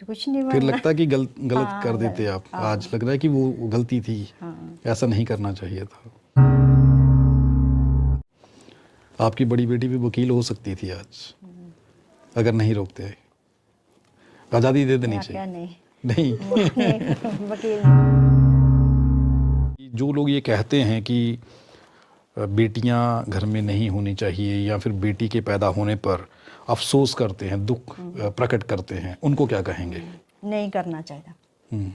कुछ नहीं फिर बनना। लगता कि गलत हाँ, कर देते आप। हाँ। आज लग रहा है कि वो गलती थी, हाँ। ऐसा नहीं करना चाहिए था। आपकी बड़ी बेटी भी वकील हो सकती थी आज, अगर नहीं रोकते। आज़ादी दे देनी क्या क्या चाहिए। नहीं। नहीं। वकील। जो लोग ये कहते हैं कि बेटियां घर में नहीं होनी चाहिए या फिर बेटी के पैदा होने पर अफसोस करते हैं, दुख प्रकट करते हैं, उनको क्या कहेंगे? नहीं करना चाहिए।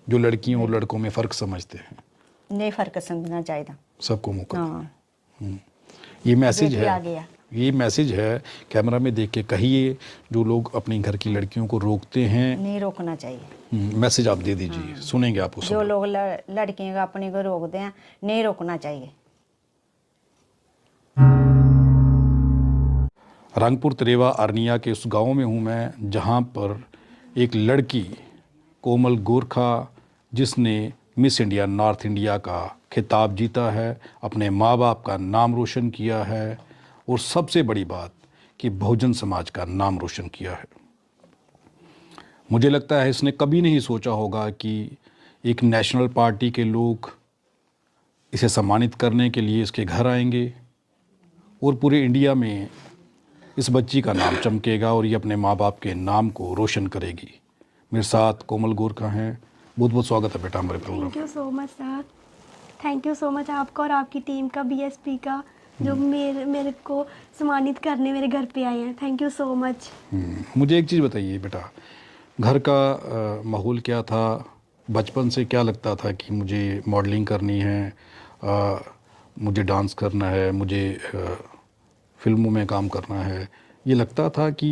जो लड़कियों और लड़कों में फ़र्क समझते हैं, नहीं फर्क समझना चाहिए। सबको मौका दें। हाँ। ये मैसेज बेटी है, आ गया। ये मैसेज है, कैमरा में देख के कहिए। जो लोग अपने घर की लड़कियों को रोकते हैं, नहीं रोकना चाहिए। मैसेज आप दे दीजिए। सुनेंगे आपको सब जो लोग। लोग लड़कियों को अपने को रोकते हैं, नहीं रोकना चाहिए। रंगपुर तरेवा अरनिया के उस गांव में हूं मैं जहां पर एक लड़की कोमल गोरखा, जिसने मिस इंडिया नॉर्थ इंडिया का खिताब जीता है, अपने माँ बाप का नाम रोशन किया है और सबसे बड़ी बात कि बहुजन समाज का नाम रोशन किया है। मुझे लगता है इसने कभी नहीं सोचा होगा कि एक नेशनल पार्टी के लोग इसे सम्मानित करने के लिए इसके घर आएंगे और पूरे इंडिया में इस बच्ची का नाम चमकेगा और ये अपने माँ बाप के नाम को रोशन करेगी। मेरे साथ कोमल गोरखा हैं। बहुत बहुत स्वागत है बेटा हमारे programme. Thank you so much sir, thank you so much आपका और आपकी टीम का, बीएसपी का, जो मेरे को सम्मानित करने मेरे घर पे आए हैं। Thank you so much. मुझे एक चीज़ बताइए बेटा, घर का माहौल क्या था? बचपन से क्या लगता था कि मुझे मॉडलिंग करनी है, मुझे डांस करना है, मुझे फिल्मों में काम करना है? ये लगता था कि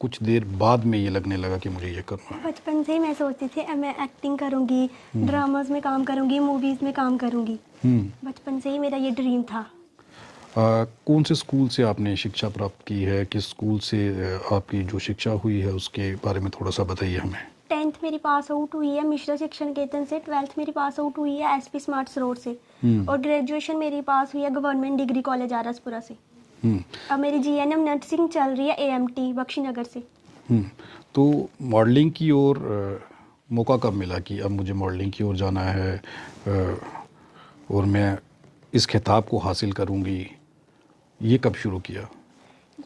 कुछ देर बाद में ये लगने लगा कि मुझे ये करना है? बचपन से ही मैं सोचती थी मैं एक्टिंग करूँगी, ड्रामाज में काम करूँगी, मूवीज़ में काम करूँगी। बचपन से ही मेरा ये ड्रीम था। कौन से स्कूल से आपने शिक्षा प्राप्त की है? किस स्कूल से आपकी जो शिक्षा हुई है उसके बारे में थोड़ा सा बताइए हमें। 10th मेरी पास आउट हुई है मिश्रा शिक्षा निकेतन से, 12th मेरी पास आउट हुई है एसपी स्मार्ट्स रोड से, और ग्रेजुएशन मेरी पास हुई है गवर्नमेंट डिग्री कॉलेज आरसपुरा से। अब मेरी जीएनएम नर्सिंग चल रही है एएमटी बख्शीनगर से। तो मॉडलिंग की ओर मौका कब मिला कि अब मुझे मॉडलिंग की ओर जाना है और मैं इस खिताब को हासिल करूंगी? ये कब शुरू किया?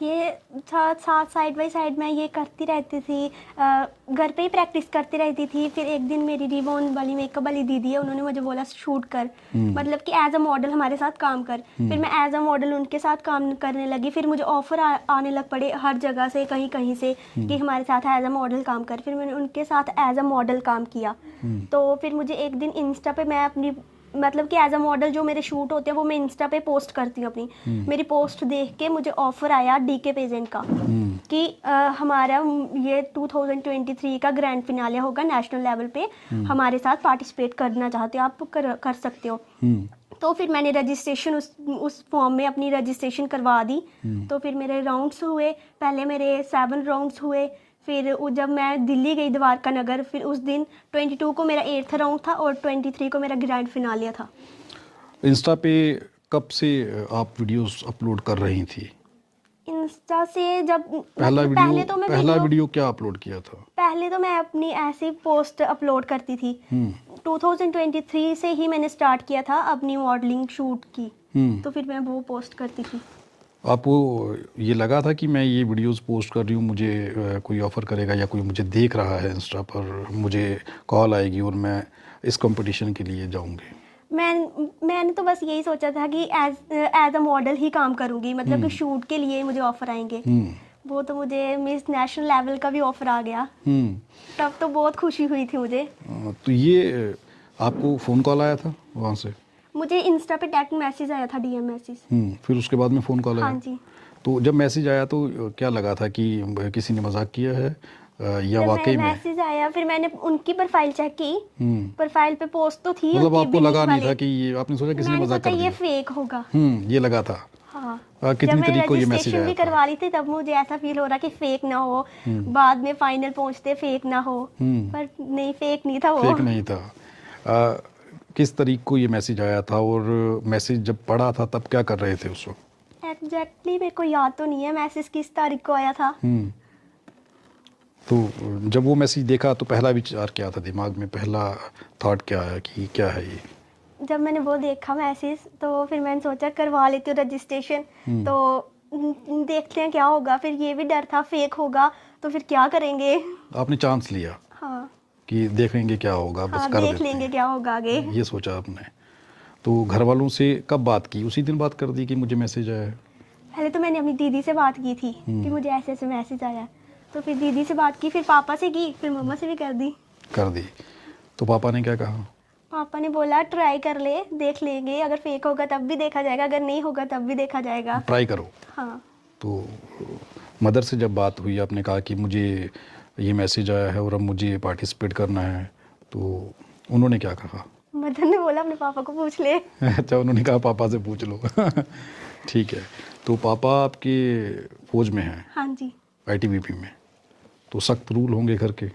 ये साथ साइड बाय साइड मैं ये करती रहती थी, घर पे ही प्रैक्टिस करती रहती थी। फिर एक दिन मेरी रिबॉन वाली मेकअप वाली दीदी है, उन्होंने मुझे बोला शूट कर, मतलब कि एज अ मॉडल हमारे साथ काम कर। फिर मैं एज अ मॉडल उनके साथ काम करने लगी। फिर मुझे ऑफर आने लग पड़े हर जगह से, कहीं कहीं से, कि हमारे साथ एज अ मॉडल काम कर। फिर मैंने उनके साथ एज अ मॉडल काम किया। तो फिर मुझे एक दिन इंस्टा पे मैं अपनी, मतलब कि एज अ मॉडल जो मेरे शूट होते हैं वो मैं इंस्टा पे पोस्ट करती हूँ अपनी। मेरी पोस्ट देख के मुझे ऑफर आया डीके पेजेंट का कि हमारा ये 2023 का ग्रैंड फिनाले होगा नेशनल लेवल पे, हमारे साथ पार्टिसिपेट करना चाहते हो आप, कर सकते हो। तो फिर मैंने रजिस्ट्रेशन उस फॉर्म में अपनी रजिस्ट्रेशन करवा दी। तो फिर मेरे राउंड्स हुए, पहले मेरे 7 राउंड्स हुए। फिर जब मैं दिल्ली गई द्वारका नगर, फिर उस दिन 22 को मेरा 8th राउंड था और 23 को मेरा ग्रैंड फिनाले था। इंस्टा पे कब से आप वीडियोस अपलोड कर रही थी? इंस्टा से जब पहला पहले वीडियो क्या अपलोड किया था? पहले तो मैं अपनी ऐसी पोस्ट अपलोड करती थी। 2023 से ही मैंने स्टार्ट किया था अपनी मॉडलिंग शूट की। तो फिर मैं वो पोस्ट करती थी। आपको ये लगा था कि मैं ये वीडियोस पोस्ट कर रही हूँ, मुझे कोई ऑफ़र करेगा या कोई मुझे देख रहा है इंस्टा पर, मुझे कॉल आएगी और मैं इस कंपटीशन के लिए जाऊँगी? मैंने तो बस यही सोचा था कि एज अ मॉडल ही काम करूँगी, मतलब कि शूट के लिए मुझे ऑफ़र आएंगे। वो तो मुझे मिस नेशनल लेवल का भी ऑफ़र आ गया। तब तो बहुत खुशी हुई थी मुझे। तो ये आपको फ़ोन कॉल आया था वहाँ से? मुझे इंस्टा पे डायरेक्ट मैसेज आया था, डीएम मैसेज। फिर उसके बाद में फ़ोन कॉल आया? हाँ जी। तो जब मैसेज आया तो क्या लगा था कि किसी ने मजाक किया है या जब वाकई में? मैसेज आया फिर मैंने उनकी प्रोफाइल चेक की। प्रोफाइल पे पोस्ट तो थी मतलब उनकी आपको लगा बिजनेस नहीं वाले। था कि ये, आपने सोचा किसी ने मैंने मजाक सोचा कर ये दिया? फेक होगा। ये लगा था। हाँ। कितनी जब मैं तारीख को ये मैसेज रजिस्ट्रेशन आया भी था? करवा ली थी तब मुझे ऐसा फील हो रहा कि फेक ना हो, बाद में फाइनल पहुंचते फेक ना हो, पर नहीं, फेक नहीं था वो। फेक नहीं था। किस तारीख को ये मैसेज आया था और मैसेज जब पढ़ा था तब क्या कर रहे थे उस वक्त? एग्जैक्टली मेरे को याद तो नहीं है मैसेज किस तारीख को आया था। तो जब वो मैसेज देखा तो पहला विचार क्या था दिमाग में, पहला थॉट क्या आया कि क्या है ये? जब मैंने वो देखा मैसेज तो फिर मैंने सोचा करवा लेती हूँ रजिस्ट्रेशन, तो देखते हैं क्या होगा। फिर ये भी डर था फेक होगा तो फिर क्या करेंगे। आपने चांस लिया हाँ कि देखेंगे क्या होगा, बस हाँ, कर देख देते लेंगे हैं। क्या होगा आगे। ये सोचा आपने। तो घर वालों से कब बात की? उसी दिन बात कर दी कि मुझे मैसेज आया है? पहले तो मैंने अपनी दीदी से बात की थी कि मुझे ऐसे ऐसे मैसेज आया है। तो फिर दीदी से बात की, फिर पापा से की, फिर मम्मा से भी कर दी। कर दी। तो पापा ने क्या कहा? पापा ने बोला ट्राई कर ले, देख लेंगे, अगर फेक होगा तब भी देखा जाएगा, अगर नहीं होगा तब भी देखा जाएगा। ट्राई करो। हाँ। तो मदर से जब बात हुई, आपने कहा कि मुझे ये मैसेज आया है और अब मुझे पार्टिसिपेट करना है, तो उन्होंने क्या कहा? मदर ने बोला अपने पापा को पूछ ले। अच्छा, उन्होंने कहा पापा से पूछ लो। ठीक है। तो पापा आपके फौज में हैं, हाँ जी। आईटीबीपी में, तो सख्त रूल होंगे घर के?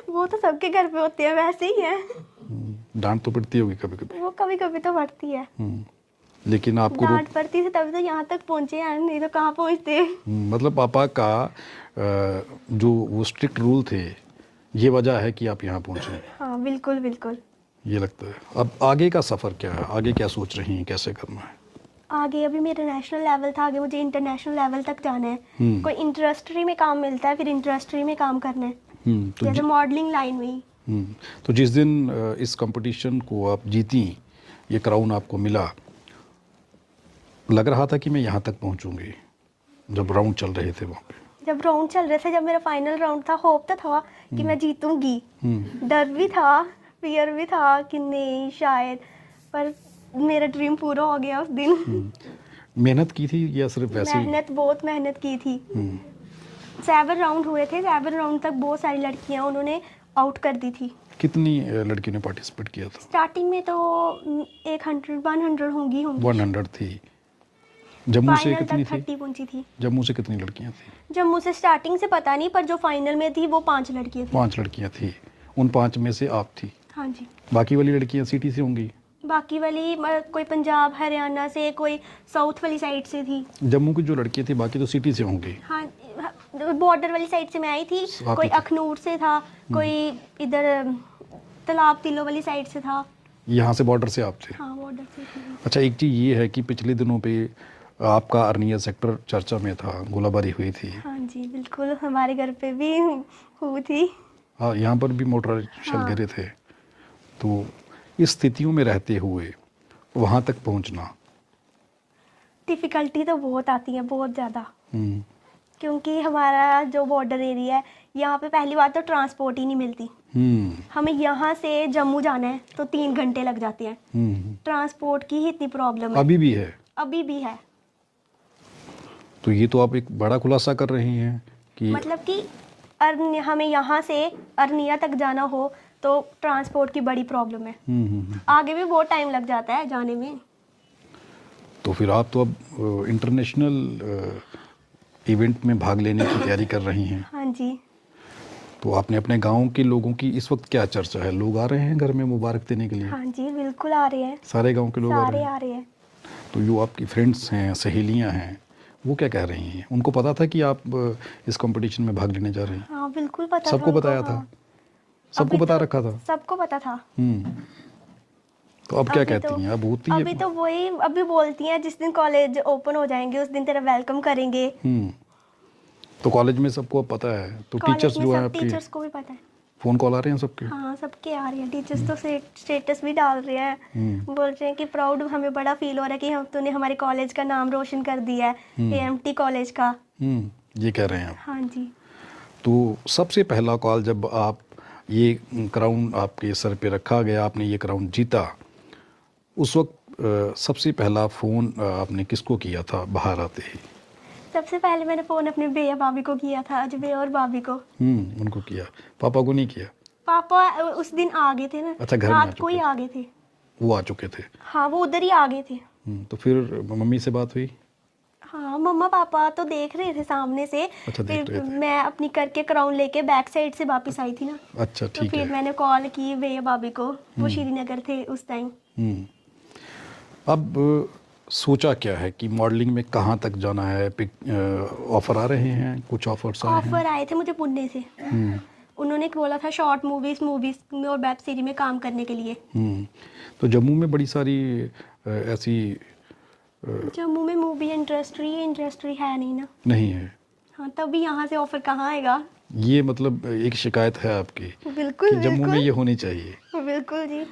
वो तो सबके घर पे होते हैं, वैसे ही है। डांट तो पड़ती होगी कभी कभी? वो कभी कभी तो पड़ती है। लेकिन आपको डांट पड़ती थी तभी तो यहाँ तक पहुँचे हैं, नहीं तो कहाँ पहुँचते। मतलब पापा का जो वो स्ट्रिक्ट रूल थे, ये वजह है कि आप यहाँ पहुँचे? हाँ बिल्कुल बिल्कुल। ये लगता है। अब आगे का सफ़र क्या है? आगे क्या सोच रही हैं, कैसे करना है? आगे अभी मेरा नेशनल लेवल था, आगे मुझे इंटरनेशनल लेवल तक जाना है। कोई इंडस्ट्री में काम मिलता है, फिर इंडस्ट्री में काम करना है, तो जैसे मॉडलिंग लाइन में ही। तो जिस दिन इस कंपटीशन को आप जीती, ये क्राउन आपको मिला, लग रहा था कि मैं यहाँ तक पहुँचूंगी जब राउंड चल रहे थे वहाँ पे? जब राउंड चल रहे थे, जब मेरा फाइनल राउंड था, होप तो था कि मैं जीतूंगी, डर भी था, फियर भी था कि नहीं शायद, पर मेरा ड्रीम पूरा हो गया उस दिन। मेहनत की थी या सिर्फ वैसे ही? मेहनत, बहुत मेहनत की थी। 7 राउंड हुए थे, 7 राउंड तक बहुत सारी लड़कियां उन्होंने आउट कर दी थी। कितनी लड़कियों ने पार्टिसिपेट किया था? स्टार्टिंग में तो 100 होंगी 100 थी। जम्मू से फाइनल कितनी तक थी? 30 पहुंची थी। जम्मू से कितनी लड़कियां थी? जम्मू से स्टार्टिंग से पता नहीं, पर जो फाइनल में थी वो 5 लड़कियां थी। 5 लड़कियां थी। उन 5 में से आप थी? हाँ जी। बाकी वाली लड़कियां सिटी से होंगी? बाकी वाली कोई पंजाब हरियाणा से, कोई साउथ वाली साइड से थी। जम्मू की जो लड़कियां थी बाकी तो सिटी से होंगी? हाँ, बॉर्डर वाली साइड से मैं आई थी, आप कोई ही थे। अखनूर से था, कोई इधर तालाब तिलो वाली साइड से था। यहाँ से बॉर्डर से आप थे? हाँ बॉर्डर से थी। अच्छा, एक चीज़ ये है कि पिछले दिनों पे आपका अर्निया सेक्टर चर्चा में था, गोलाबारी हुई थी। हाँ जी बिल्कुल, हमारे घर पे भी हुई थी। हाँ, यहाँ पर भी मोटर शल हाँ। गिरे थे। तो इस स्थितियों में रहते हुए वहाँ तक पहुँचना, डिफ़िकल्टी तो बहुत आती है, बहुत ज़्यादा, हम्म, क्योंकि हमारा जो बॉर्डर एरिया है, यहाँ पे पहली बात तो ट्रांसपोर्ट ही नहीं मिलती। हमें यहाँ से जम्मू जाना है तो 3 घंटे लग जाते हैं। ट्रांसपोर्ट की ही इतनी प्रॉब्लम है। अभी भी है? अभी भी है। तो ये तो आप एक बड़ा खुलासा कर रही हैं कि मतलब कि हमें यहाँ से अर्निया तक जाना हो तो ट्रांसपोर्ट की बड़ी प्रॉब्लम है। आगे भी बहुत टाइम लग जाता है जाने में। तो फिर आप तो अब इंटरनेशनल इवेंट में भाग लेने की तैयारी कर रही हैं। हाँ जी। तो आपने अपने गांव के लोगों की इस वक्त क्या चर्चा है? लोग आ रहे हैं घर में मुबारक देने के लिए? हाँ जी बिल्कुल आ रहे हैं, सारे गांव के लोग आ रहे सारे हैं? आ रहे हैं। तो जो आपकी फ्रेंड्स हैं, सहेलियां हैं, वो क्या कह रही हैं? उनको पता था कि आप इस कंपटीशन में भाग लेने जा रही हैं? हाँ बिल्कुल पता था सबको उनको, बताया हाँ। था? सबको अभी बता तो रखा था? सबको पता था। तो अब क्या अभी कहती तो- हैं? अब होती है? अभी तो वही अभी बोलती हैं जिस दिन कॉलेज ओपन हो जाएंगे उस दिन तेरा वेलकम करेंगे। तो कॉलेज में सबको अब पता है? तो कॉलेज टीचर्स में जो है सब आपके, टीचर्स को भी पता है। फ़ोन कॉल आ रहे हैं सबके? हाँ सबके आ रहे हैं, टीचर्स तो स्टेटस भी डाल रहे हैं, बोल रहे हैं कि प्राउड, हमें बड़ा फील हो रहा है कि हम तूने हमारे कॉलेज का नाम रोशन कर दिया है, एएमटी कॉलेज का। ये कह रहे हैं आप? हाँ जी। तो सबसे पहला कॉल जब आप ये क्राउन आपके सर पे रखा गया, आपने ये क्राउन जीता, उस वक्त सबसे पहला फ़ोन आपने किसको किया था बाहर आते ही? सबसे पहले मैंने फ़ोन अपने भैया भाभी को किया था, अजय और भाभी को। उनको किया? पापा को नहीं किया? पापा उस दिन आ गए थे ना, अच्छा, घर में आ रात को ही चुके आ गए थे। वो आ चुके थे? हाँ वो उधर ही आ गए थे। तो फिर मम्मी से बात हुई? हाँ मम्मा पापा तो देख रहे थे सामने से। अच्छा, देख फिर रहे थे। मैं अपनी करके क्राउन लेके बैक साइड से वापस आई थी ना। अच्छा, तो ठीक फिर है। मैंने कॉल की भैया भाभी को, वो श्रीनगर थे उस टाइम। अब सोचा क्या है कि मॉडलिंग में कहाँ तक जाना है? ऑफर आ रहे हैं, कुछ ऑफर्स आए हैं? ऑफर आए थे मुझे पुणे से। उन्होंने बोला था शॉर्ट मूवीज में और वेब सीरीज में काम करने के लिए। तो जम्मू में बड़ी सारी ऐसी जम्मू में मूवी इंडस्ट्री है नहीं ना। नहीं है। हाँ, तभी यहाँ से ऑफर कहाँ आएगा। ये मतलब एक शिकायत है आपकी बिल्कुल कि जम्मू में ये होनी चाहिए। बिल्कुल जी।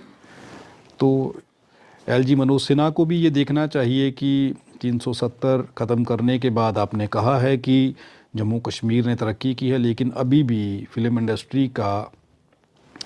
तो एलजी मनोज सिन्हा को भी ये देखना चाहिए कि 370 ख़त्म करने के बाद आपने कहा है कि जम्मू कश्मीर ने तरक्की की है, लेकिन अभी भी फिल्म इंडस्ट्री का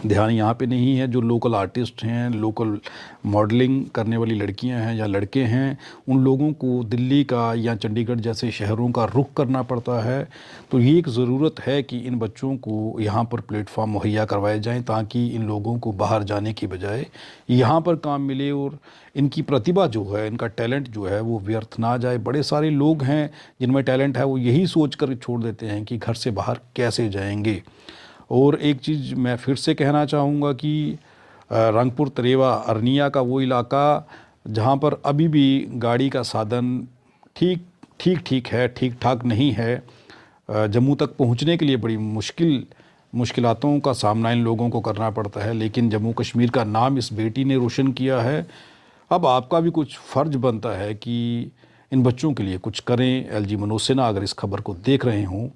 ध्यान यहाँ पे नहीं है। जो लोकल आर्टिस्ट हैं, लोकल मॉडलिंग करने वाली लड़कियां हैं या लड़के हैं, उन लोगों को दिल्ली का या चंडीगढ़ जैसे शहरों का रुख करना पड़ता है। तो ये एक ज़रूरत है कि इन बच्चों को यहाँ पर प्लेटफॉर्म मुहैया करवाए जाएं, ताकि इन लोगों को बाहर जाने की बजाय यहाँ पर काम मिले और इनकी प्रतिभा जो है, इनका टैलेंट जो है वो व्यर्थ ना जाए। बड़े सारे लोग हैं जिनमें टैलेंट है, वो यही सोच कर छोड़ देते हैं कि घर से बाहर कैसे जाएंगे। और एक चीज़ मैं फिर से कहना चाहूँगा कि रंगपुर तरेवा अरनिया का वो इलाका जहाँ पर अभी भी गाड़ी का साधन ठीक है, ठीक ठाक नहीं है। जम्मू तक पहुँचने के लिए बड़ी मुश्किलातों का सामना इन लोगों को करना पड़ता है, लेकिन जम्मू कश्मीर का नाम इस बेटी ने रोशन किया है। अब आपका भी कुछ फ़र्ज बनता है कि इन बच्चों के लिए कुछ करें। एलजी मनोज सिन्हा अगर इस खबर को देख रहे हों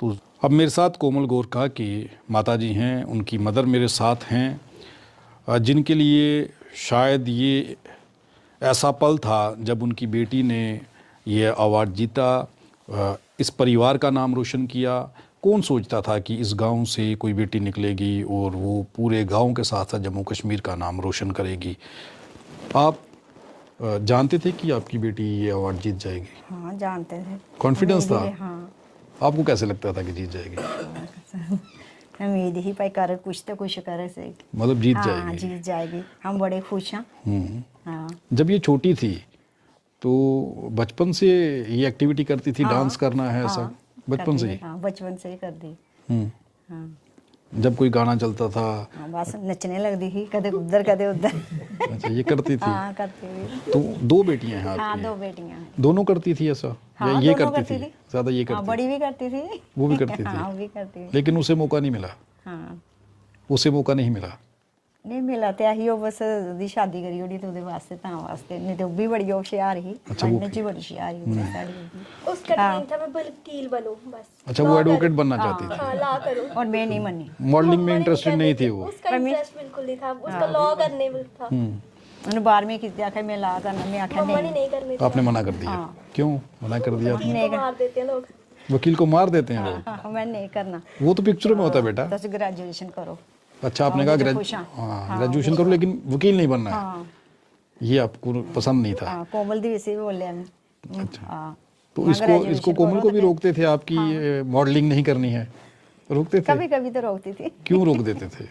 तो अब मेरे साथ कोमल गोरखा की माताजी हैं, उनकी मदर मेरे साथ हैं, जिनके लिए शायद ये ऐसा पल था जब उनकी बेटी ने ये अवार्ड जीता, इस परिवार का नाम रोशन किया। कौन सोचता था कि इस गांव से कोई बेटी निकलेगी और वो पूरे गांव के साथ साथ जम्मू कश्मीर का नाम रोशन करेगी। आप जानते थे कि आपकी बेटी ये अवार्ड जीत जाएगी? हाँ, जानते थे। कॉन्फिडेंस था? हाँ। आपको कैसे लगता था कि जीत जाएगी? उम्मीद ही पाई करे कुछ तो कुछ करे से, मतलब जीत हाँ, जाएगी। जीत जाएगी। हम बड़े खुश हैं। हाँ। जब ये छोटी थी तो बचपन से ये एक्टिविटी करती थी, डांस करना है ऐसा? बचपन से ही? हाँ, बचपन से ही कर दी। हाँ। जब कोई गाना चलता था? हाँ, बस नचने लगती थी, कदे उधर कदे उधर। अच्छा, ये करती थी? हाँ, करती थी। तो 2 बेटियां हैं हाँ, आपकी? 2 बेटियां हैं। दोनों करती थी ऐसा? हाँ, या ये दोनों करती थी? ज़्यादा ये हाँ, करती? बड़ी भी करती थी। वो भी करती थी? हाँ, वो भी करती थी। लेकिन उसे मौका नहीं मिला? हाँ, उसे मौका नहीं मिला? नहीं मिला तो यही हो, बस दी शादी करी होनी तो ਉਹਦੇ वास्ते ਤਾਂ वास्ते नहीं तो भी बड़ी होशियार ही। अच्छा, वो पढ़ने च बड़ी होशियार ही साड़ी। उसका ड्रीम था मैं वकील बनूं बस। अच्छा, वो एडवोकेट बनना चाहती थी? हाँ, लॉ करूं। और मैं नहीं मनी। मॉडलिंग में इंटरेस्टेड नहीं थी वो? उसका इंटरेस्ट बिल्कुल नहीं था, उसका लॉ करने में था। उन्होंने 12वीं की आखिर मैं ला करना, मैं आखिर मम्मा ने नहीं। नहीं करने तो आपने मना कर दिया? क्यों मना कर दिया आपने? दिया, मार देते हैं लोग। वकील को मार देते हैं लोग? हाँ, मैं नहीं करना। वो तो पिक्चरों में होता है बेटा। तो ग्रेजुएशन करो। अच्छा, आपने कहा ग्रेजुएशन करो लेकिन वकील नहीं बनना है? हाँ, ये आपको पसंद नहीं था? हाँ, कोमल दी वैसे बोले हम। अच्छा। हाँ, तो इसको कोमल को भी रोकते थे आपकी मॉडलिंग नहीं करनी है? रोकते थे? कभी कभी तो रोकती थी। क्यों रोक देते थे?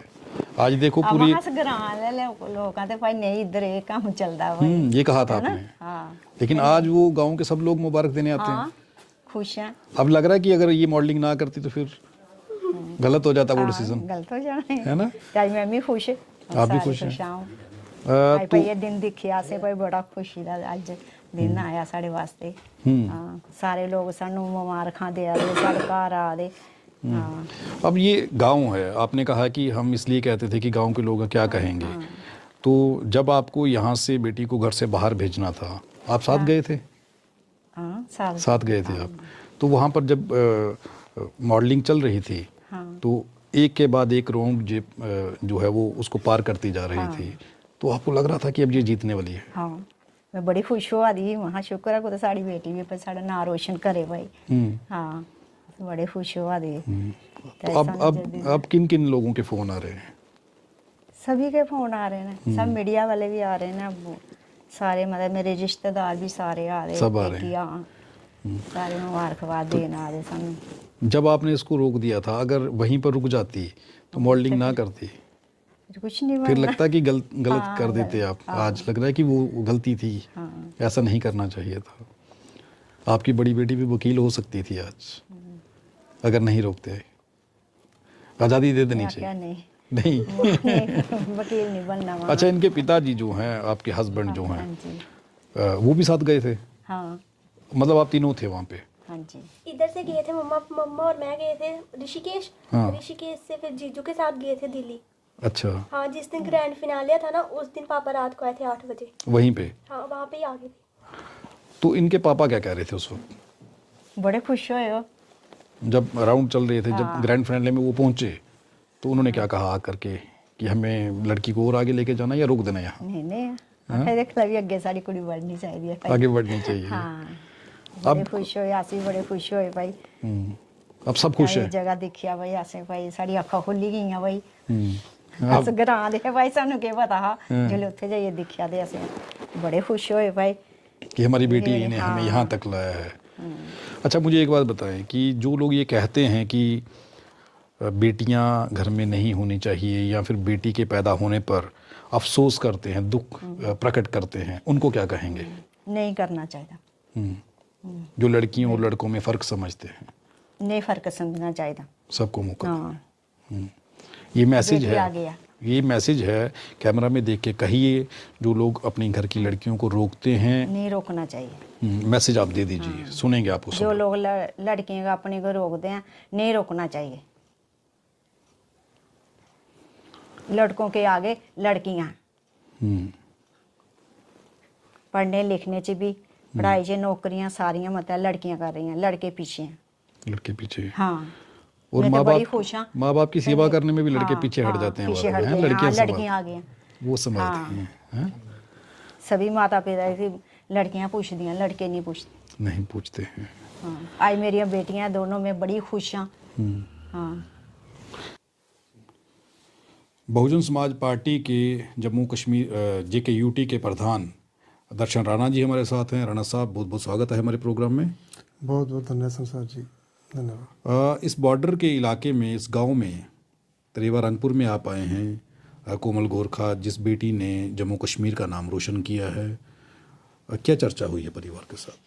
आज देखो पूरी लोग भाई नहीं इधर एक काम चलता है। ये कहा था आपने। हाँ, लेकिन आज वो गांव के सब लोग मुबारक देने आते हैं। हाँ, खुश हैं। अब लग रहा है कि अगर ये मॉडलिंग ना करती तो फिर गलत हो जाता वो डिसीजन, गलत हो जाना है ना? चाहे मैं भी खुश है। आप भी खुश हैं? तो ये दिन दिखिया से भाई बड़ा खुशी का अज दिन आया साढ़े वास्ते। हाँ, सारे लोग सानू मुबारखां दे रहे, साढ़े घर आ रहे। हाँ। अब ये गांव है, आपने कहा कि हम इसलिए कहते थे कि गांव के लोग क्या कहेंगे। तो जब आपको यहाँ से बेटी को घर से बाहर भेजना था, आप साथ गए थे? हाँ, साथ गए थे आप। तो वहाँ पर जब मॉडलिंग चल रही थी, तो एक के बाद एक राउंड जो है वो उसको पार करती जा रही थी, तो आपको लग रहा था कि अब ये जीतने वाली है? हाँ, मैं बड़ी खुश हुआ दी वहाँ, शुक्र है को तो साड़ी बेटी भी पर साड़ा नाम रोशन करे भाई। हाँ, बड़े खुश हुआ दी। तो अब किन किन लोगों के फोन आ रहे हैं? सभी के फोन आ रहे हैं, सब मीडिया वाले भी आ रहे हैं ना, सारे मतलब मेरे रिश्तेदार भी सारे आ रहे हैं, सब आ रहे हैं। हाँ, सारे मुबारकबाद देना आ रहे सानू। जब आपने इसको रोक दिया था, अगर वहीं पर रुक जाती तो मॉडलिंग ना करती? कुछ नहीं फिर बनना। लगता कि गलत कर देते आप? आज लग रहा है कि वो गलती थी, ऐसा नहीं करना चाहिए था। आपकी बड़ी बेटी भी वकील हो सकती थी आज, अगर नहीं रोकते। आज़ादी दे देनी चाहिए। नहीं वकील नहीं बनना। अच्छा, इनके पिताजी जो हैं, आपके हस्बैंड जो हैं, वो भी साथ गए थे? हाँ मतलब आप तीनों थे वहाँ पे? हाँ जी। इधर से गए थे मम्मा और मैं गए थे ऋषिकेश। हाँ। ऋषिकेश से फिर जीजू के साथ गए थे दिल्ली। अच्छा, हाँ, जिस दिन ग्रैंड फिनाले था ना उस दिन पापा रात को आए थे 8 बजे। वहीं पे? हाँ, वहाँ पे ही आ गए थे। तो इनके पापा क्या कह रहे थे उस वक्त बड़े खुश हुए हो। जब राउंड चल रहे थे, जब हाँ। ग्रैंड फाइनल में वो पहुंचे, तो उन्होंने क्या कहा आकर के कि हमें लड़की को और आगे लेके जाना या रोक देना यहाँ? नहीं नहीं आखे देख लवी अगे सारी कुड़ी बढ़नी चाहिए भाई। आगे बढ़नी चाहिए। हाँ बड़े खुश होए, आसी बड़े खुश होए भाई। अब सब खुश ये है? जगह देखिया भाई आसे भाई साड़ी अखा खुली गई भाई। अब अस ग्रां दे भाई सानू के पता हा जो उत्थे जाइए देखिया दे असे बड़े खुश होए भाई कि हमारी बेटी ने हाँ। हमें यहाँ तक लाया है। अच्छा, मुझे एक बात बताएं कि जो लोग ये कहते हैं कि बेटियां घर में नहीं होनी चाहिए या फिर बेटी के पैदा होने पर अफसोस करते हैं, दुख प्रकट करते हैं, उनको क्या कहेंगे? नहीं करना चाहिए। जो लड़कियों और लड़कों में फ़र्क समझते हैं, नहीं फर्क समझना चाहिए। सबको मौका दें। हाँ ये मैसेज बेटी आ है, गया। ये मैसेज है, कैमरा में देख के कहिए जो लोग अपने घर की लड़कियों को रोकते हैं। नहीं रोकना चाहिए। मैसेज आप दे दीजिए, सुनेंगे आपको सब जो लोग। लोग लड़कियों का अपने को रोकते हैं नहीं रोकना चाहिए। लड़कों के आगे लड़कियां। पढ़ने लिखने च भी, पढ़ाई च नौकरियां सारियां मतलब लड़कियां कर रही हैं, लड़के पीछे हैं। लड़के पीछे। हाँ और मैं तो माँ बड़ी बाप, खुश हाँ। माँ बाप की सेवा करने में भी लड़के हाँ, पीछे हट हाँ, जाते हैं, पीछे बाद हट में, हैं? गए, हाँ, लड़कियां लड़कियां आ गई हैं। वो समझती हाँ। हैं, हैं? सभी माता पिता की लड़कियां पूछती हैं, लड़के नहीं पूछते। नहीं पूछते हैं। हाँ आज मेरी बेटियां दोनों में बड़ी खुश हैं। हाँ बहुजन समाज पार्टी के जम्मू कश्मीर JKUT के प्रधान दर्शन राणा जी हमारे साथ हैं। राणा साहब, बहुत बहुत स्वागत है हमारे प्रोग्राम में। बहुत बहुत धन्यवाद संसार जी, धन्यवाद। इस बॉर्डर के इलाके में, इस गांव में, तरेवा रंगपुर में आप आए हैं। कोमल गोरखा, जिस बेटी ने जम्मू कश्मीर का नाम रोशन किया है, क्या चर्चा हुई है परिवार के साथ?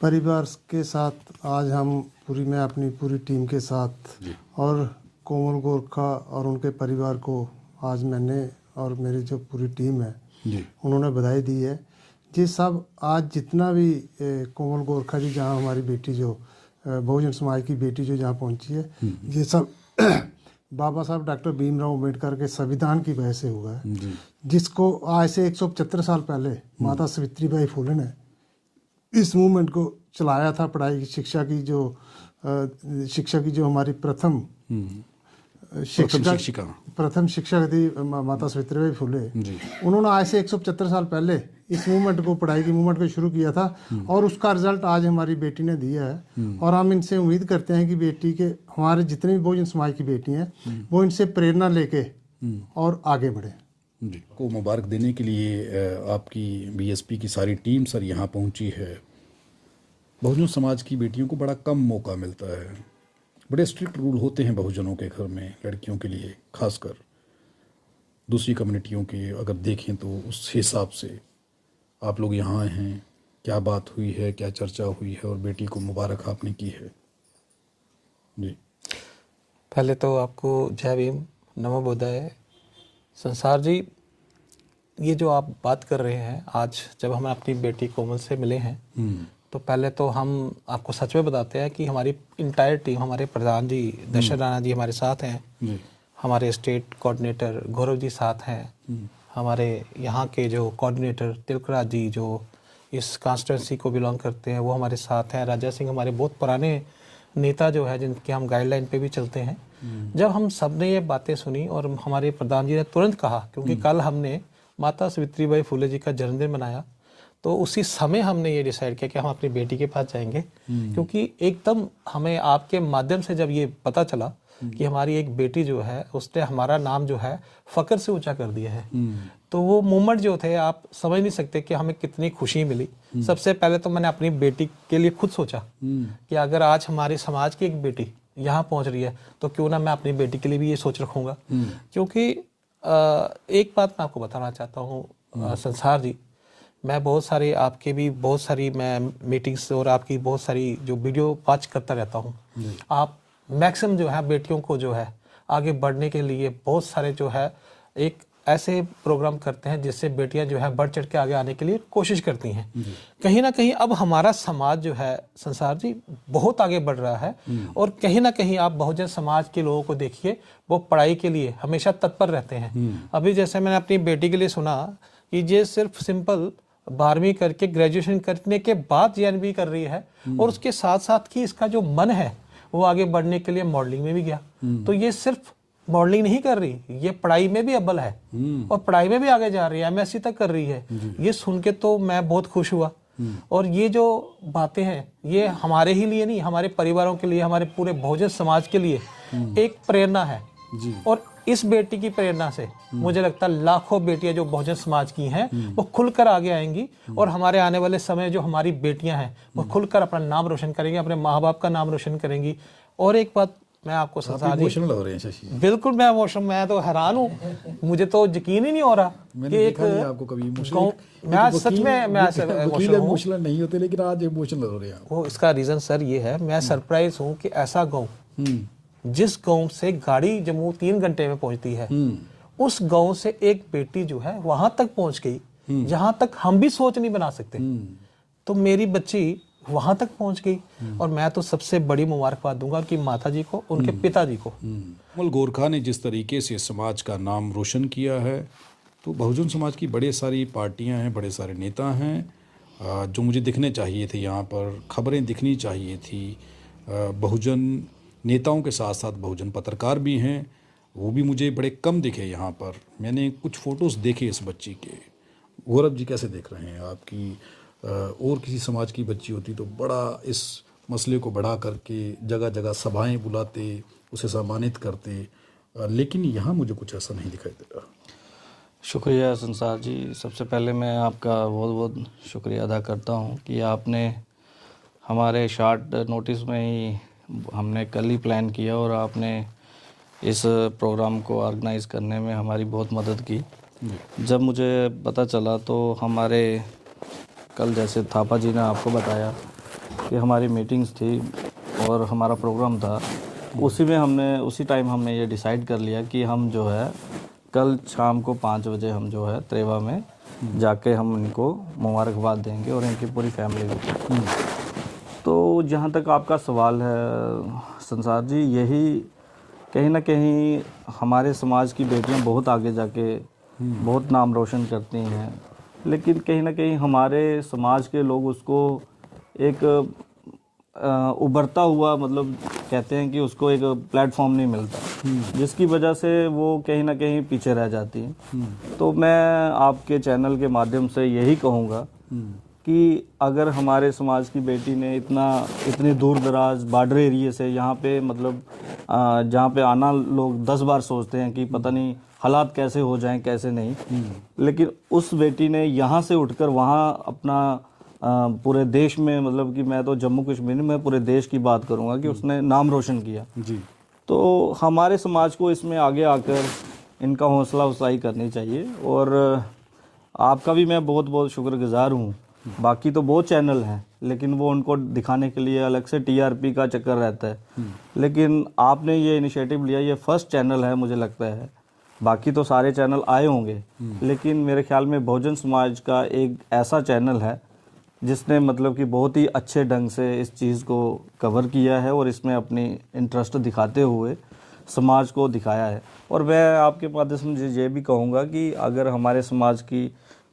परिवार के साथ आज मैं अपनी पूरी टीम के साथ और कोमल गोरखा और उनके परिवार को आज मैंने और मेरी जो पूरी टीम है जी, उन्होंने बधाई दी है। ये सब आज जितना भी कोमल गोरखा जी जहाँ हमारी बेटी जो बहुजन समाज की बेटी जो जहाँ पहुँची है, ये सब बाबा साहब डॉक्टर भीमराव अम्बेडकर के संविधान की वजह से हुआ है, जिसको आज से 175 साल पहले माता सावित्रीबाई फुले ने इस मूवमेंट को चलाया था। पढ़ाई की शिक्षा की जो हमारी प्रथम शिक्षक थी माता सावित्रीबाई फुले, उन्होंने आज से 175 साल पहले इस मूवमेंट को, पढ़ाई की मूवमेंट को शुरू किया था और उसका रिजल्ट आज हमारी बेटी ने दिया है। और हम इनसे उम्मीद करते हैं कि बेटी के, हमारे जितने भी बहुजन समाज की बेटी हैं वो इनसे प्रेरणा लेके और आगे बढ़े। जी, को मुबारक देने के लिए आपकी BSP की सारी टीम सर यहाँ पहुँची है। बहुजन समाज की बेटियों को बड़ा कम मौका मिलता है, बड़े स्ट्रिक्ट रूल होते हैं बहुजनों के घर में लड़कियों के लिए, खासकर दूसरी कम्युनिटियों के अगर देखें तो उस हिसाब से आप लोग यहाँ आए हैं। क्या बात हुई है, क्या चर्चा हुई है और बेटी को मुबारक आपने की है? जी, पहले तो आपको जय भीम, नमो बुद्धाय। संसार जी, ये जो आप बात कर रहे हैं, आज जब हम अपनी बेटी कोमल से मिले हैं तो पहले तो हम आपको सच में बताते हैं कि हमारी इंटायर टीम, हमारे प्रधान जी दर्शन राणा जी हमारे साथ हैं, हमारे स्टेट कोऑर्डिनेटर गौरव जी साथ हैं, हमारे यहाँ के जो कोऑर्डिनेटर तिलकराज जी जो इस कॉन्स्टिट्यूंसी को बिलोंग करते हैं वो हमारे साथ हैं, राजा सिंह हमारे बहुत पुराने नेता जो है जिनके हम गाइडलाइन पे भी चलते हैं। जब हम सब ने ये बातें सुनी और हमारे प्रधान जी ने तुरंत कहा, क्योंकि कल हमने माता सावित्रीबाई फुले जी का जन्मदिन मनाया, तो उसी समय हमने ये डिसाइड किया कि हम अपनी बेटी के पास जाएंगे, क्योंकि एकदम हमें आपके माध्यम से जब ये पता चला कि हमारी एक बेटी जो है उसने हमारा नाम जो है फ़ख्र से ऊंचा कर दिया है, तो वो मोमेंट जो थे आप समझ नहीं सकते कि हमें कितनी खुशी मिली। सबसे पहले तो मैंने अपनी बेटी के लिए खुद सोचा कि अगर आज हमारे समाज की एक बेटी यहाँ पहुँच रही है तो क्यों ना मैं अपनी बेटी के लिए भी ये सोच रखूँगा। क्योंकि एक बात मैं आपको बताना चाहता हूँ संसार जी, मैं बहुत सारे आपके भी बहुत सारी मैं मीटिंग्स और आपकी बहुत सारी जो वीडियो वॉच करता रहता हूँ। आप मैक्सिमम जो है बेटियों को जो है आगे बढ़ने के लिए बहुत सारे जो है एक ऐसे प्रोग्राम करते हैं जिससे बेटियां जो है बढ़ चढ़ के आगे आने के लिए कोशिश करती हैं। कहीं ना कहीं अब हमारा समाज जो है संसार जी बहुत आगे बढ़ रहा है, और कहीं ना कहीं आप बहुजन समाज के लोगों को देखिए, वो पढ़ाई के लिए हमेशा तत्पर रहते हैं। अभी जैसे मैंने अपनी बेटी के लिए सुना कि ये सिर्फ सिंपल 12वीं करके ग्रेजुएशन करने के बाद JNB कर रही है, और उसके साथ साथ कि इसका जो मन है वो आगे बढ़ने के लिए मॉडलिंग में भी गया। तो ये सिर्फ मॉडलिंग नहीं कर रही, ये पढ़ाई में भी अव्वल है और पढ़ाई में भी आगे जा रही है, MSc तक कर रही है। ये सुन के तो मैं बहुत खुश हुआ। और ये जो बातें हैं ये हमारे ही लिए नहीं, हमारे परिवारों के लिए, हमारे पूरे बहुजन समाज के लिए एक प्रेरणा है। और इस बेटी की प्रेरणा से मुझे लगता है लाखों बेटियां जो बहुजन समाज की हैं वो खुलकर आगे आएंगी, और हमारे आने वाले समय जो हमारी बेटियां हैं वो खुलकर अपना नाम रोशन करेंगी, अपने माँ बाप का नाम रोशन करेंगी। और एक बात मैं आपको संसार जी, इमोशनल हो रहे हैं शशि। बिल्कुल मैं इमोशनल, मैं तो हैरान हूँ, मुझे तो यकीन ही नहीं हो रहा कि एक आपको कभी इमोशनल, मैं सच में मैं इमोशनल नहीं होते, लेकिन आज इमोशनल हो रहे हैं। वो इसका रीजन सर ये है, मैं सरप्राइज हूँ कि ऐसा गाँव, जिस गांव से गाड़ी जम्मू 3 घंटे में पहुंचती है, उस गांव से एक बेटी जो है वहां तक पहुंच गई जहां तक हम भी सोच नहीं बना सकते। तो मेरी बच्ची वहां तक पहुंच गई, और मैं तो सबसे बड़ी मुबारकबाद दूंगा कि माता जी को, उनके पिताजी को। कोमल गोरखा ने जिस तरीके से समाज का नाम रोशन किया है, तो बहुजन समाज की बड़े सारी पार्टियां हैं, बड़े सारे नेता हैं जो मुझे दिखने चाहिए थे यहाँ पर, खबरें दिखनी चाहिए थी। बहुजन नेताओं के साथ साथ बहुजन पत्रकार भी हैं, वो भी मुझे बड़े कम दिखे यहाँ पर। मैंने कुछ फ़ोटोज़ देखे इस बच्ची के। गौरव जी कैसे देख रहे हैं आपकी? और किसी समाज की बच्ची होती तो बड़ा इस मसले को बढ़ा करके जगह जगह सभाएं बुलाते, उसे सम्मानित करते, लेकिन यहाँ मुझे कुछ ऐसा नहीं दिखाई दे रहा। शुक्रिया संसार जी, सबसे पहले मैं आपका बहुत बहुत शुक्रिया अदा करता हूँ कि आपने हमारे शॉर्ट नोटिस में ही, हमने कल ही प्लान किया और आपने इस प्रोग्राम को ऑर्गेनाइज़ करने में हमारी बहुत मदद की। जब मुझे पता चला तो हमारे कल, जैसे थापा जी ने आपको बताया कि हमारी मीटिंग्स थी और हमारा प्रोग्राम था, उसी टाइम हमने ये डिसाइड कर लिया कि हम जो है कल शाम को 5 बजे हम जो है त्रेवा में जाके हम इनको मुबारकबाद देंगे और इनकी पूरी फैमिली को। तो जहाँ तक आपका सवाल है संसार जी, यही कहीं ना कहीं हमारे समाज की बेटियां बहुत आगे जाके बहुत नाम रोशन करती हैं, लेकिन कहीं ना कहीं हमारे समाज के लोग उसको एक उभरता हुआ, मतलब कहते हैं कि उसको एक प्लेटफॉर्म नहीं मिलता, जिसकी वजह से वो कहीं ना कहीं पीछे रह जाती हैं। तो मैं आपके चैनल के माध्यम से यही कहूँगा कि अगर हमारे समाज की बेटी ने इतनी दूर दराज बॉर्डर एरिया से यहाँ पे, मतलब जहाँ पे आना लोग 10 बार सोचते हैं कि पता नहीं हालात कैसे हो जाएं कैसे नहीं, लेकिन उस बेटी ने यहाँ से उठकर वहाँ अपना पूरे देश में, मतलब कि मैं तो जम्मू कश्मीर में पूरे देश की बात करूँगा कि उसने नाम रोशन किया जी। तो हमारे समाज को इसमें आगे आकर इनका हौसला अफजाई करनी चाहिए, और आपका भी मैं बहुत बहुत शुक्रगुजार हूँ। बाकी तो बहुत चैनल हैं, लेकिन वो उनको दिखाने के लिए अलग से TRP का चक्कर रहता है, लेकिन आपने ये इनिशिएटिव लिया, ये फर्स्ट चैनल है मुझे लगता है। बाकी तो सारे चैनल आए होंगे, लेकिन मेरे ख्याल में बहुजन समाज का एक ऐसा चैनल है जिसने मतलब कि बहुत ही अच्छे ढंग से इस चीज़ को कवर किया है और इसमें अपनी इंटरेस्ट दिखाते हुए समाज को दिखाया है। और मैं आपके माध्यम से ये भी कहूँगा कि अगर हमारे समाज की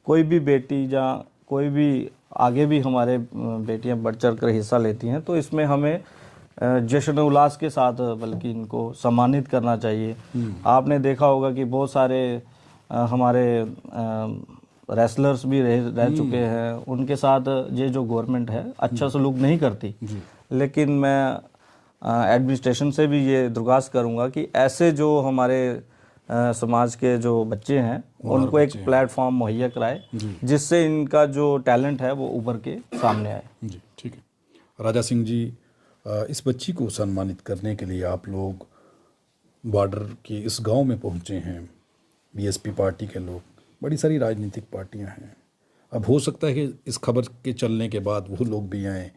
कोई भी बेटी या कोई भी आगे भी हमारे बेटियां बढ़ चढ़ कर हिस्सा लेती हैं, तो इसमें हमें जश्न उल्लास के साथ बल्कि इनको सम्मानित करना चाहिए। आपने देखा होगा कि बहुत सारे हमारे रेसलर्स भी रह चुके हैं, उनके साथ ये जो गवर्नमेंट है अच्छा सलूक नहीं करती, लेकिन मैं एडमिनिस्ट्रेशन से भी ये दरख्वास्त करूँगा कि ऐसे जो हमारे समाज के जो बच्चे हैं उनको एक प्लेटफॉर्म मुहैया कराए जिससे इनका जो टैलेंट है वो उभर के सामने आए। जी ठीक है। राजा सिंह जी, इस बच्ची को सम्मानित करने के लिए आप लोग बॉर्डर के इस गांव में पहुंचे हैं, BSP पार्टी के लोग, बड़ी सारी राजनीतिक पार्टियां हैं। अब हो सकता है कि इस खबर के चलने के बाद वो लोग भी आएँ,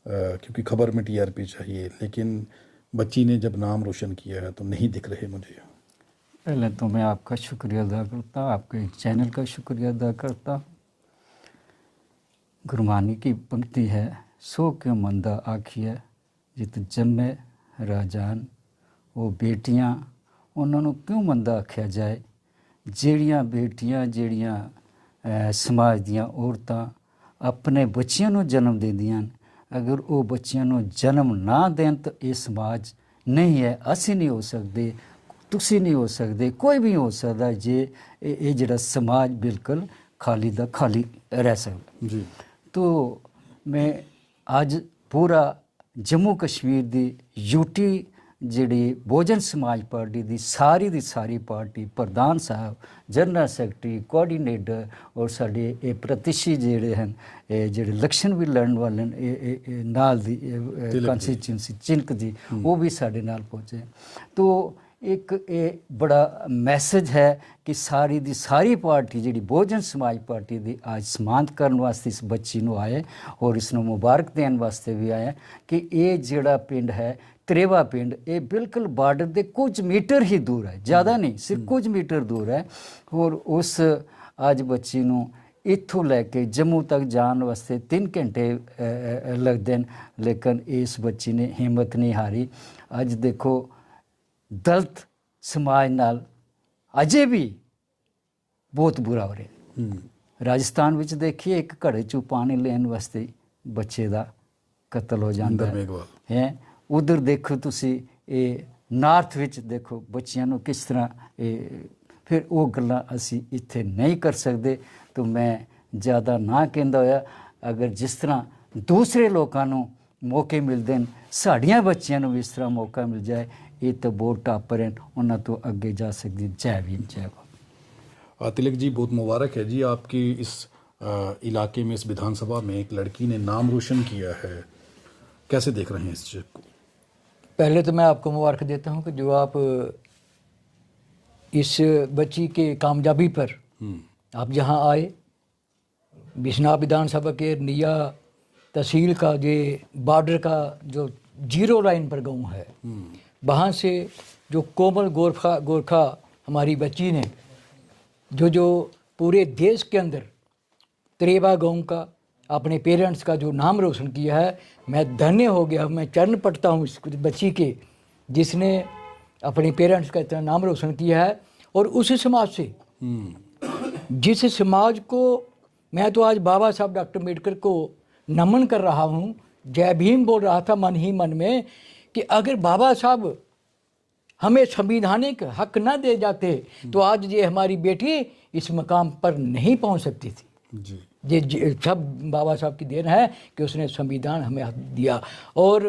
क्योंकि खबर में TRP चाहिए, लेकिन बच्ची ने जब नाम रोशन किया है तो नहीं दिख रहे मुझे। पहले तो मैं आपका शुक्रिया अदा करता हूँ, आपके चैनल का शुक्रिया अदा करता हूँ। गुरबानी की पंक्ति है, सो क्यों मंदा आखिए जित जम्मे राजान, वो बेटियां उन्होंने क्यों मंदा आख्या जाए, ਜਿਹੜੀਆਂ बेटियां ਜਿਹੜੀਆਂ समाज दियां औरतां अपने बच्चियां ਨੂੰ जन्म ਦਿੰਦੀਆਂ, अगर वो बच्चियां ਨੂੰ जन्म ना देन तो ये समाज नहीं है। ਅਸੀਂ नहीं हो सकते, ਤੁਸੀਂ नहीं हो सकते, कोई भी हो सकता जे ये ਜਿਹੜਾ समाज बिल्कुल खाली दा खाली रह सकता जी। तो मैं आज पूरा जम्मू कश्मीर दी यूटी ਜਿਹੜੀ बहुजन समाज पार्टी दी सारी पार्टी प्रधान साहब, जनरल सैकटरी, कोआर्डीनेटर और साढ़े ये प्रत्याशी ਜਿਹੜੇ ਹਨ ਜਿਹੜੇ ਇਲੈਕਸ਼ਨ ਵੀ ਲੜਨ ਵਾਲੇ ਨੇ ਨਾਲ ਦੀ ਕੰਸਟੀਚੁਐਂਸੀ चिनक दी, वो भी साढ़े नाल पहुँचे। तो एक ये बड़ा मैसेज है कि सारी दी सारी पार्टी जी बहुजन समाज पार्टी दी आज समानत करने वास्ते इस बच्ची नूं आए और इसनूं मुबारक देने वास्ते भी आए कि ये जिहड़ा पिंड है त्रेवा पिंड, ये बिल्कुल बार्डर के कुछ मीटर ही दूर है, ज़्यादा नहीं, सिर्फ कुछ मीटर दूर है। और उस आज बच्ची नूं इत्थों लैके जम्मू तक जाने वास्ते 3 घंटे लगते हैं, लेकिन इस बच्ची ने हिम्मत नहीं हारी। अज देखो दलित समाज नाल अजे भी बहुत बुरा हो रहा। राजस्थान विच देखिए एक घड़े चों पानी लेने वास्ते बच्चे का कत्ल हो जाता है। उधर देखो तुसी ये नार्थ विच देखो बच्चियां नूं किस तरह फिर वो गल्लां असी इत्थे नहीं कर सकते। तो मैं ज़्यादा ना कहंदा होया, अगर जिस तरह दूसरे लोगों नूं मौके मिलते हैं, साड़ियाँ बच्चियां नूं भी इस तरह मौका मिल जाए, ये तो बहुत टापर हैं, उन्हां तो अगे जा सकती। जय भीम, जय भारत। तिलक जी, बहुत मुबारक है जी, आपकी इस इलाके में, इस विधानसभा में एक लड़की ने नाम रोशन किया है। कैसे देख रहे हैं इस चीज़ को? पहले तो मैं आपको मुबारक देता हूं कि जो आप इस बच्ची के कामयाबी पर आप जहां आए, बिश्नाह विधानसभा के निया तहसील का ये बॉर्डर का जो 0 लाइन पर गाँव है, वहाँ से जो कोमल गोरखा हमारी बच्ची ने जो पूरे देश के अंदर त्रेवा गाँव का अपने पेरेंट्स का जो नाम रोशन किया है, मैं धन्य हो गया। मैं चरण पड़ता हूँ इस बच्ची के जिसने अपने पेरेंट्स का इतना नाम रोशन किया है। और उस समाज से, जिस समाज को मैं तो आज बाबा साहब डॉक्टर अम्बेडकर को नमन कर रहा हूँ, जय भीम बोल रहा था मन ही मन में कि अगर बाबा साहब हमें संवैधानिक हक ना दे जाते तो आज ये हमारी बेटी इस मकाम पर नहीं पहुँच सकती थी जी। ये सब बाबा साहब की देन है कि उसने संविधान हमें हक दिया। और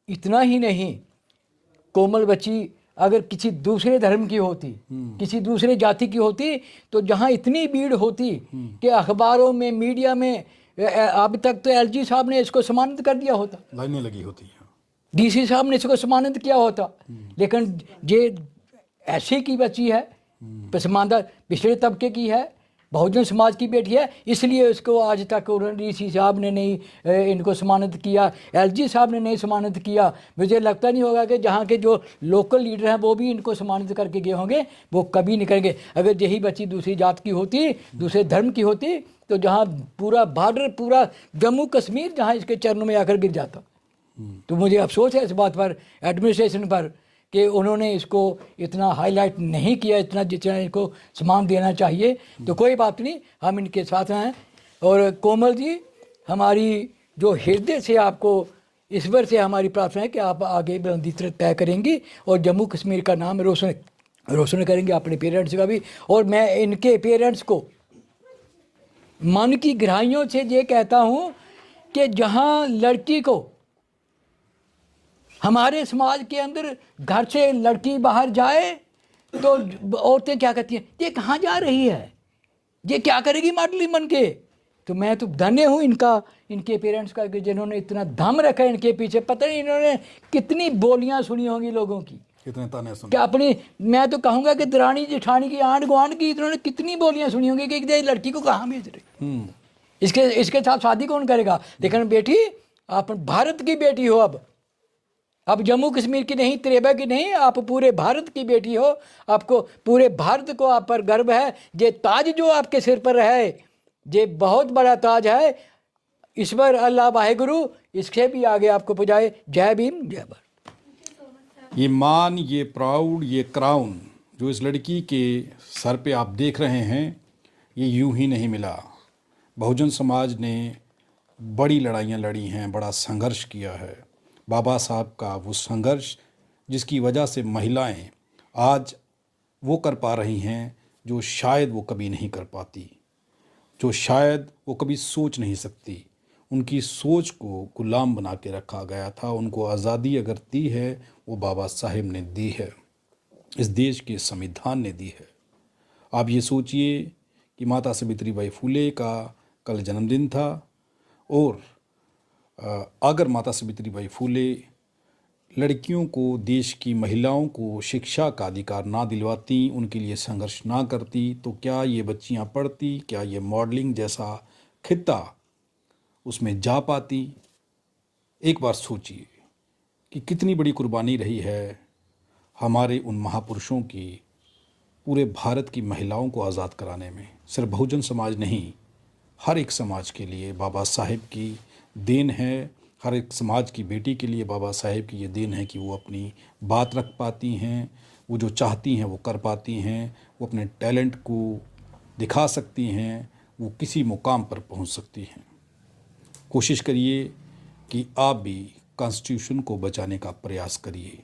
इतना ही नहीं, कोमल बच्ची अगर किसी दूसरे धर्म की होती, किसी दूसरे जाति की होती, तो जहाँ इतनी भीड़ होती कि अखबारों में, मीडिया में अब तक तो एलजी साहब ने इसको सम्मानित कर दिया होता, लाइनें लगी होती हैं, डीसी साहब ने इसको सम्मानित किया होता। लेकिन ये ऐसे की बच्ची है, पसमानदा पिछड़े तबके की है, बहुजन समाज की बेटी है, इसलिए इसको आज तक डीसी साहब ने नहीं इनको सम्मानित किया, एलजी साहब ने नहीं सम्मानित किया। मुझे लगता नहीं होगा कि जहाँ के जो लोकल लीडर हैं वो भी इनको सम्मानित करके गए होंगे, वो कभी नहीं करेंगे। अगर यही बच्ची दूसरी जात की होती, दूसरे धर्म की होती, तो जहाँ पूरा बॉर्डर, पूरा जम्मू कश्मीर जहाँ इसके चरणों में आकर गिर जाता। तो मुझे अफसोस है इस बात पर, एडमिनिस्ट्रेशन पर, कि उन्होंने इसको इतना हाईलाइट नहीं किया, इतना जितना इनको सम्मान देना चाहिए। तो कोई बात नहीं, हम इनके साथ हैं। और कोमल जी, हमारी जो हृदय से आपको ईश्वर से हमारी प्रार्थना है कि आप आगे बुलंदी तय करेंगी और जम्मू कश्मीर का नाम रोशन करेंगे, अपने पेरेंट्स का भी। और मैं इनके पेरेंट्स को मन की गहराइयों से ये कहता हूँ कि जहाँ लड़की को, हमारे समाज के अंदर घर से लड़की बाहर जाए तो औरतें क्या कहती हैं, ये कहाँ जा रही है, ये क्या करेगी मॉडल बन के। तो मैं तो धन्य हूँ इनके पेरेंट्स का कि जिन्होंने इतना दम रखा है इनके पीछे। पता नहीं इन्होंने कितनी बोलियाँ सुनी होंगी लोगों की, कितने ताने सुने, क्या अपनी, मैं तो कहूँगा कि दरानी जेठानी की, आंढ गुआंढ की, इन्होंने कितनी बोलियाँ सुनी होंगी कि ये लड़की को कहाँ भेज रहे, इसके साथ शादी कौन करेगा। लेकिन बेटी, आप भारत की बेटी हो, अब अब जम्मू कश्मीर की नहीं, त्रेबा की नहीं, आप पूरे भारत की बेटी हो। आपको पूरे भारत को आप पर गर्व है। ये ताज जो आपके सिर पर है, ये बहुत बड़ा ताज है। ईश्वर अल्लाह वाहेगुरु इससे भी आगे आपको पहुँचाए। जय भीम, जय भारत। ये मान, ये प्राउड, ये क्राउन जो इस लड़की के सर पे आप देख रहे हैं, ये यूं ही नहीं मिला। बहुजन समाज ने बड़ी लड़ाइयाँ लड़ी हैं, बड़ा संघर्ष किया है। बाबा साहब का वो संघर्ष जिसकी वजह से महिलाएं आज वो कर पा रही हैं जो शायद वो कभी नहीं कर पाती, जो शायद वो कभी सोच नहीं सकती। उनकी सोच को गुलाम बना के रखा गया था। उनको आज़ादी अगर दी है वो बाबा साहेब ने दी है, इस देश के संविधान ने दी है। आप ये सोचिए कि माता सावित्रीबाई फुले का कल जन्मदिन था और अगर माता सावित्रीबाई फुले लड़कियों को, देश की महिलाओं को शिक्षा का अधिकार ना दिलवाती, उनके लिए संघर्ष ना करती, तो क्या ये बच्चियां पढ़ती, क्या ये मॉडलिंग जैसा खित्ता उसमें जा पाती? एक बार सोचिए कि कितनी बड़ी कुर्बानी रही है हमारे उन महापुरुषों की पूरे भारत की महिलाओं को आज़ाद कराने में। सिर्फ बहुजन समाज नहीं, हर एक समाज के लिए बाबा साहेब की देन है। हर एक समाज की बेटी के लिए बाबा साहेब की ये देन है कि वो अपनी बात रख पाती हैं, वो जो चाहती हैं वो कर पाती हैं, वो अपने टैलेंट को दिखा सकती हैं, वो किसी मुकाम पर पहुंच सकती हैं। कोशिश करिए कि आप भी कॉन्स्टिट्यूशन को बचाने का प्रयास करिए।